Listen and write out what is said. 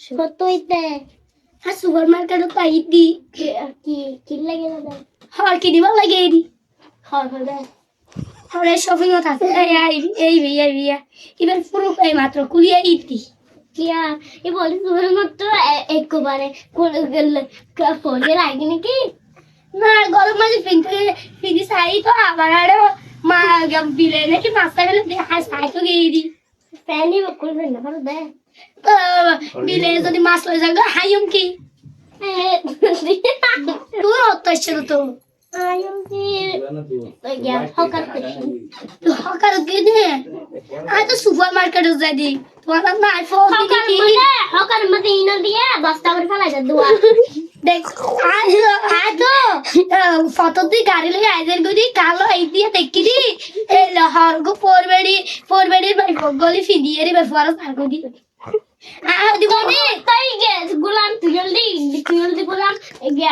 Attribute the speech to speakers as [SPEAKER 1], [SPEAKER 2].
[SPEAKER 1] সত্যইতে হ্যাঁ সুপার মার্কেটে পাই দি কি লাগে না হর কি দিব লাগে দি হর হবে হরে শপিং ও থাকে এই বিয়া এবার পুরো এই মাত্র কুলিয়া ইতি কিয়া এ বলি সুপার মাত্র একবারে কোন গেল ফোনে লাগে নাকি না গরম মাঝে ফিদি সাই তো আবার আরে মা বিলে নাকি মাছটা গেলে সাই তো গিয়ে দি ফ্যানই করবেন না ভালো দেয় বিলে যদি মাছ লয়ে যাবে হাইম কি তুই হচ্ছে তো হাইম কি গিয়া হকার কি দে আই তো সুপার মার্কেটে যাই দি তোমার না আইফোন কি হকার মতে ইনা দিয়ে 10 টাকা ফেলাই দে দুয়া দেখ আই তো ফটো দি গাড়ি লই আইদের গদি কালো এই দিয়ে দেখি দি এই লহর গো পরবেড়ি ভাই গলি ফিদিয়ে রে বেফার আর গদি দিব নি তাই গে গুলাম তুই জলদি গুলাম গে